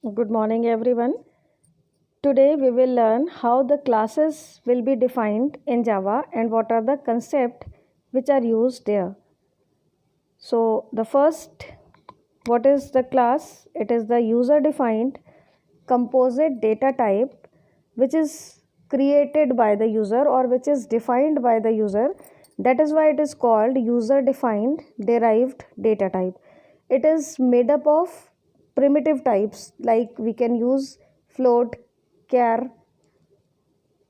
Good morning, everyone. Today we will learn how the classes will be defined in Java and what are the concepts which are used there. So, the first, what is the class? It is the user defined composite data type which is created by the user or which is defined by the user. That is why it is called user defined derived data type. It is made up of primitive types like we can use float, char,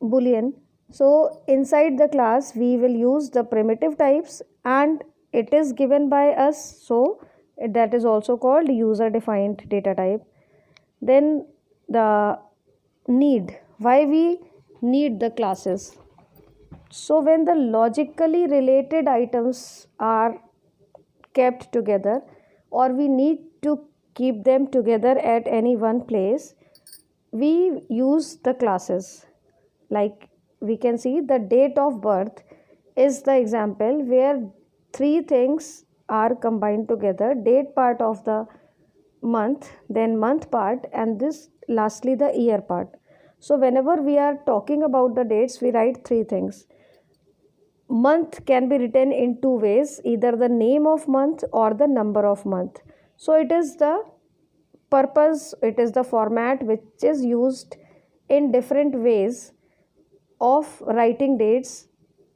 boolean. So inside the class we will use the primitive types and it is given by us, so that is also called user defined data type. Then the need, why we need the classes. So when the logically related items are kept together or we need to keep them together at any one place, we use the classes. Like we can see the date of birth is the example where three things are combined together: date part of the month, then month part, and this lastly the year part. So whenever we are talking about the dates, we write three things. Month can be written in two ways, either the name of month or the number of month. So it is the purpose, it is the format which is used in different ways of writing dates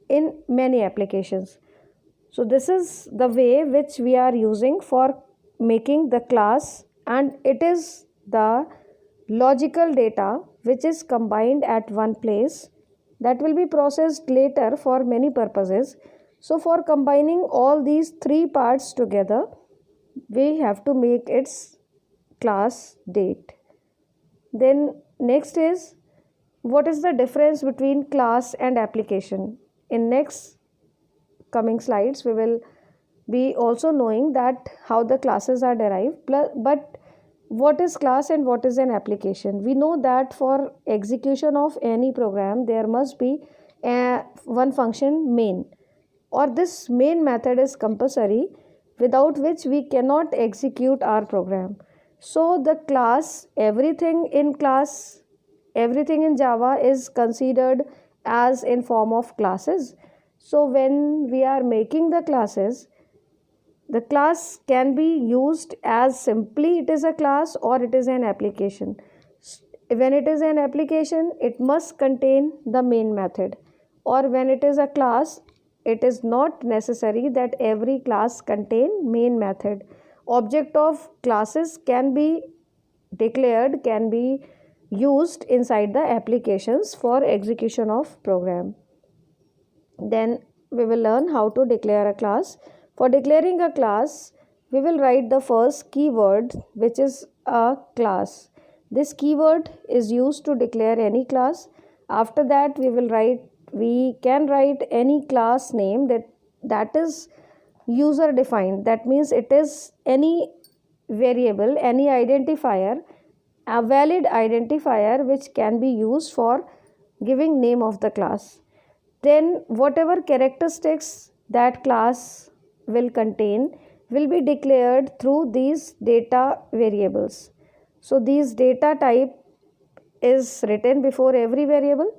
in many applications. So this is the way which we are using for making the class, and it is the logical data which is combined at one place that will be processed later for many purposes. So for combining all these three parts together, we have to make its class date. Then next is, what is the difference between class and application. In next coming slides we will be also knowing that how the classes are derived. But what is class and what is an application? We know that for execution of any program there must be one function main, or this main method is compulsory, without which we cannot execute our program. So the class, everything in Java is considered as in form of classes. So when we are making the classes, the class can be used as simply it is a class or it is an application. When it is an application, it must contain the main method, or when it is a class, it is not necessary that every class contain main method. Object of classes can be declared, can be used inside the applications for execution of program. Then we will learn how to declare a class. For declaring a class, we will write the first keyword, which is a class. This keyword is used to declare any class. After that we can write any class name that is user defined. That means it is any variable, any identifier, a valid identifier which can be used for giving name of the class. Then whatever characteristics that class will contain will be declared through these data variables. So these data type is written before every variable,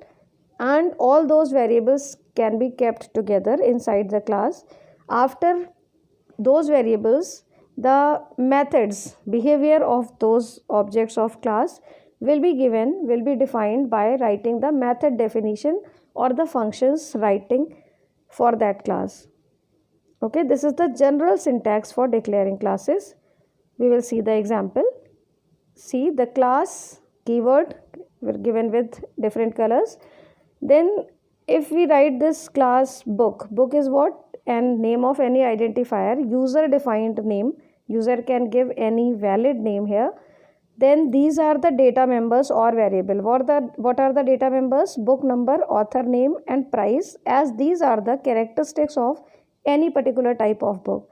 and all those variables can be kept together inside the class. After those variables, the methods, behavior of those objects of class will be defined by writing the method definition or the functions writing for that class. Okay, this is the general syntax for declaring classes. We will see the example. See, the class keyword were given with different colors. Then if we write this class book is what? And name of any identifier, user defined name, user can give any valid name here. Then these are the data members or variable. What are the data members? Book number, author name, and price, as these are the characteristics of any particular type of book.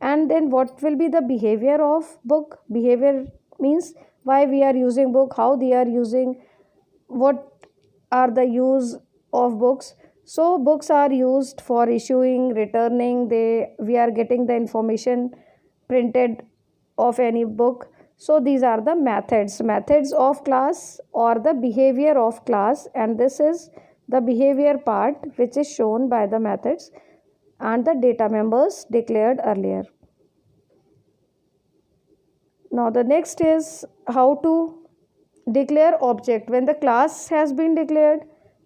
And then what will be the behavior of book? Behavior means why we are using book, how they are using, what are the use of books. So books are used for issuing, returning, we are getting the information printed of any book. So these are the methods of class or the behavior of class, and this is the behavior part which is shown by the methods and the data members declared earlier. Now the next is how to declare object. When the class has been declared,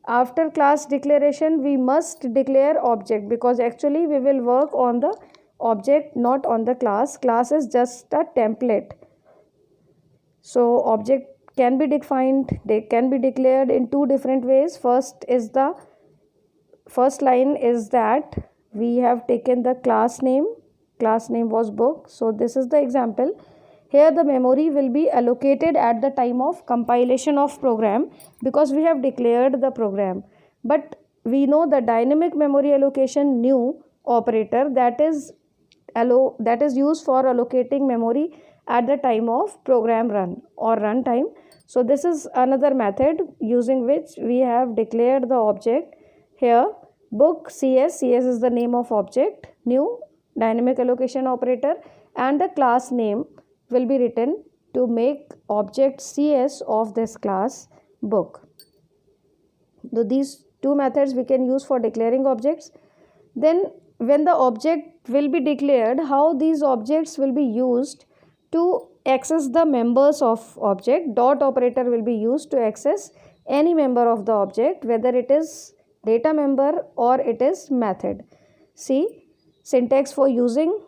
after class declaration we must declare object, because actually we will work on the object, not on the class. Class is just a template. So object can be defined, they can be declared in two different ways. First line is that we have taken the class name was book. So this is the example. Here the memory will be allocated at the time of compilation of program, because we have declared the program. But we know the dynamic memory allocation new operator that is used for allocating memory at the time of program run or runtime. So this is another method using which we have declared the object. Here book CS is the name of object, new dynamic allocation operator, and the class name will be written to make object CS of this class book. So these two methods we can use for declaring objects. Then when the object will be declared, how these objects will be used to access the members of object. Dot operator will be used to access any member of the object, whether it is data member or it is method. See syntax for using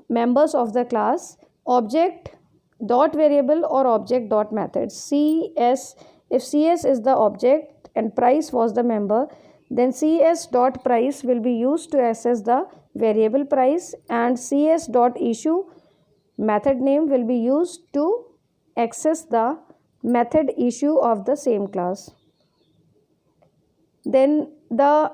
members of the class: object dot variable or object dot method. CS, if CS is the object and price was the member, then CS dot price will be used to access the variable price, and CS dot issue method name will be used to access the method issue of the same class. Then the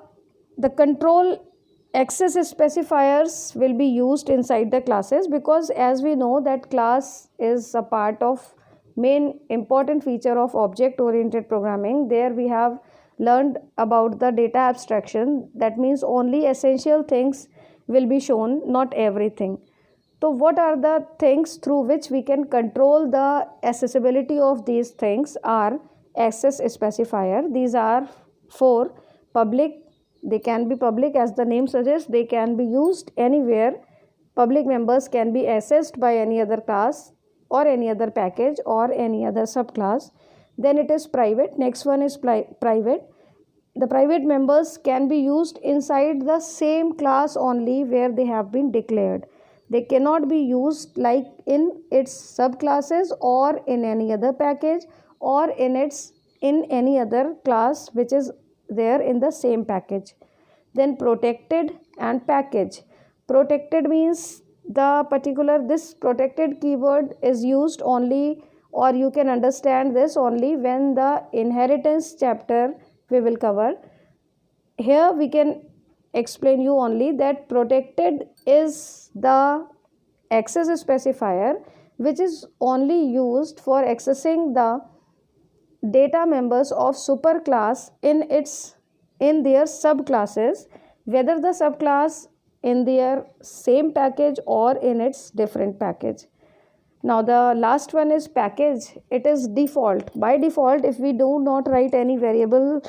control access specifiers will be used inside the classes, because as we know that class is a part of main important feature of object oriented programming. There we have learned about the data abstraction. That means only essential things will be shown, not everything. So what are the things through which we can control the accessibility of these things are access specifier. These are 4. Public, they can be public as the name suggests, they can be used anywhere. Public members can be accessed by any other class or any other package or any other subclass. Then it is private. Next one is private. The private members can be used inside the same class only where they have been declared. They cannot be used like in its subclasses or in any other package or in any other class which is there in the same package. Then protected and package. Protected means this protected keyword is used only, or you can understand this only when the inheritance chapter we will cover. Here we can explain you only that protected is the access specifier which is only used for accessing the data members of superclass in their subclasses, whether the subclass in their same package or in its different package. Now the last one is package. It is default. By default, if we do not write any variable,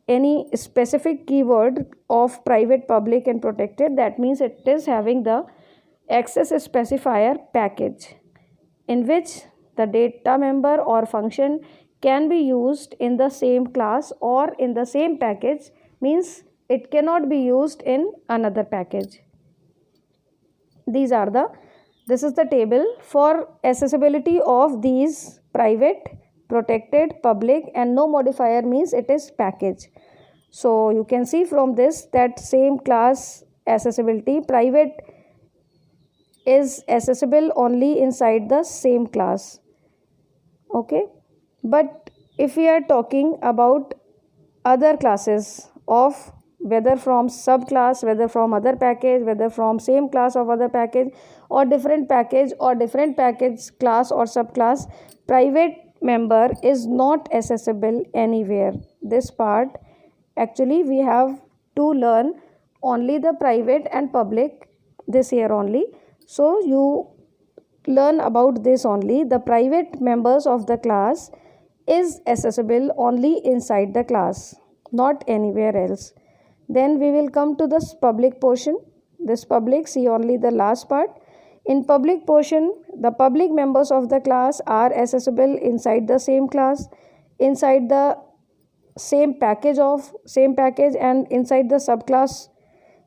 any specific keyword of private, public and protected, that means it is having the access specifier package, in which the data member or function can be used in the same class or in the same package, means it cannot be used in another package. This is the table for accessibility of these private, protected, public, and no modifier means it is package. So you can see from this that same class accessibility, private is accessible only inside the same class. Okay, but if we are talking about other classes of whether from subclass, whether from other package, whether from same class of other package or different package class or subclass, private member is not accessible anywhere. This part actually we have to learn only the private and public this year only. So you learn about this only. The private members of the class is accessible only inside the class, not anywhere else. Then we will come to this public portion. This public, see only the last part. In public portion, the public members of the class are accessible inside the same class, inside the same package and inside the subclass,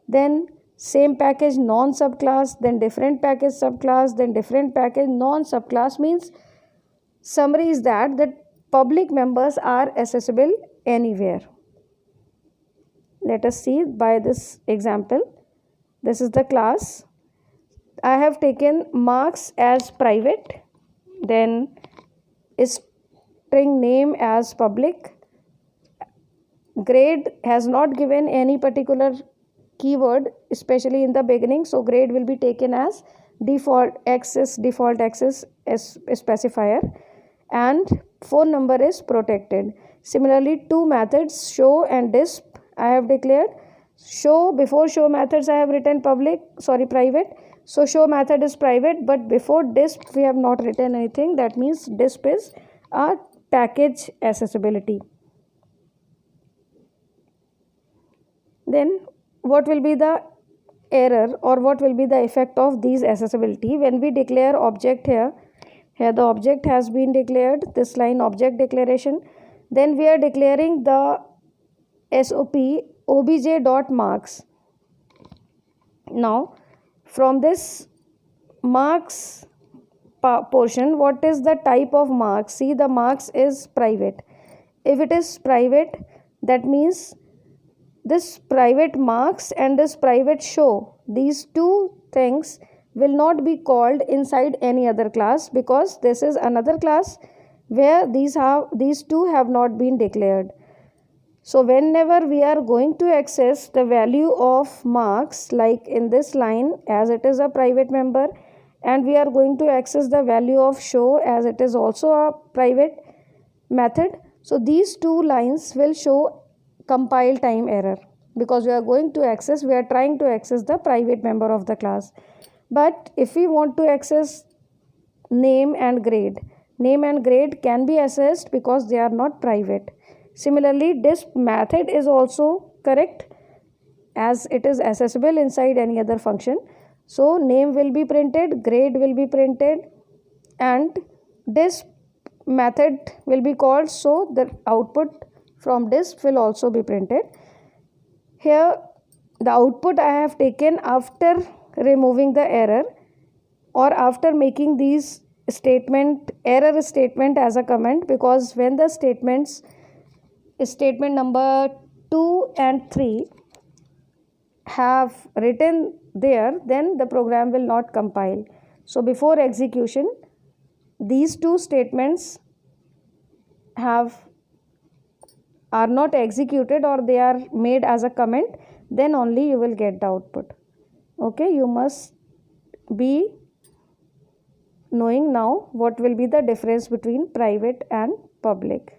then same package non subclass, then different package subclass, then different package non subclass. Means summary is that the public members are accessible anywhere. Let us see by this example. This is the class. I have taken marks as private, then string name as public. Grade has not given any particular keyword, especially in the beginning, so grade will be taken as default access as specifier, and phone number is protected. Similarly, two methods, show and disp, I have declared. Show, before show methods I have written private, so show method is private, but before disp we have not written anything. That means disp is a package accessibility. Then what will be the error or what will be the effect of these accessibility when we declare object here? Here the object has been declared, this line object declaration. Then we are declaring the SOP obj.marks. Now from this marks portion, what is the type of marks? See, the marks is private. If it is private, that means this private marks and this private show, these two things will not be called inside any other class, because this is another class where these two have not been declared. So whenever we are going to access the value of marks, like in this line, as it is a private member, and we are going to access the value of show as it is also a private method, so these two lines will show compile time error, because we are trying to access the private member of the class. But if we want to access name and grade can be accessed because they are not private. Similarly, disp method is also correct as it is accessible inside any other function. So name will be printed, grade will be printed, and disp method will be called, so the output from disp will also be printed. Here the output I have taken after removing the error, or after making these error statement as a comment, because when the statement number 2 and 3 have written there, then the program will not compile. So before execution, these two statements are not executed or they are made as a comment, then only you will get the output. Okay, you must be knowing now what will be the difference between private and public.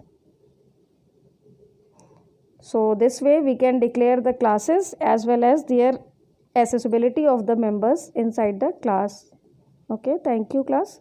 So this way we can declare the classes as well as their accessibility of the members inside the class. Okay, thank you class.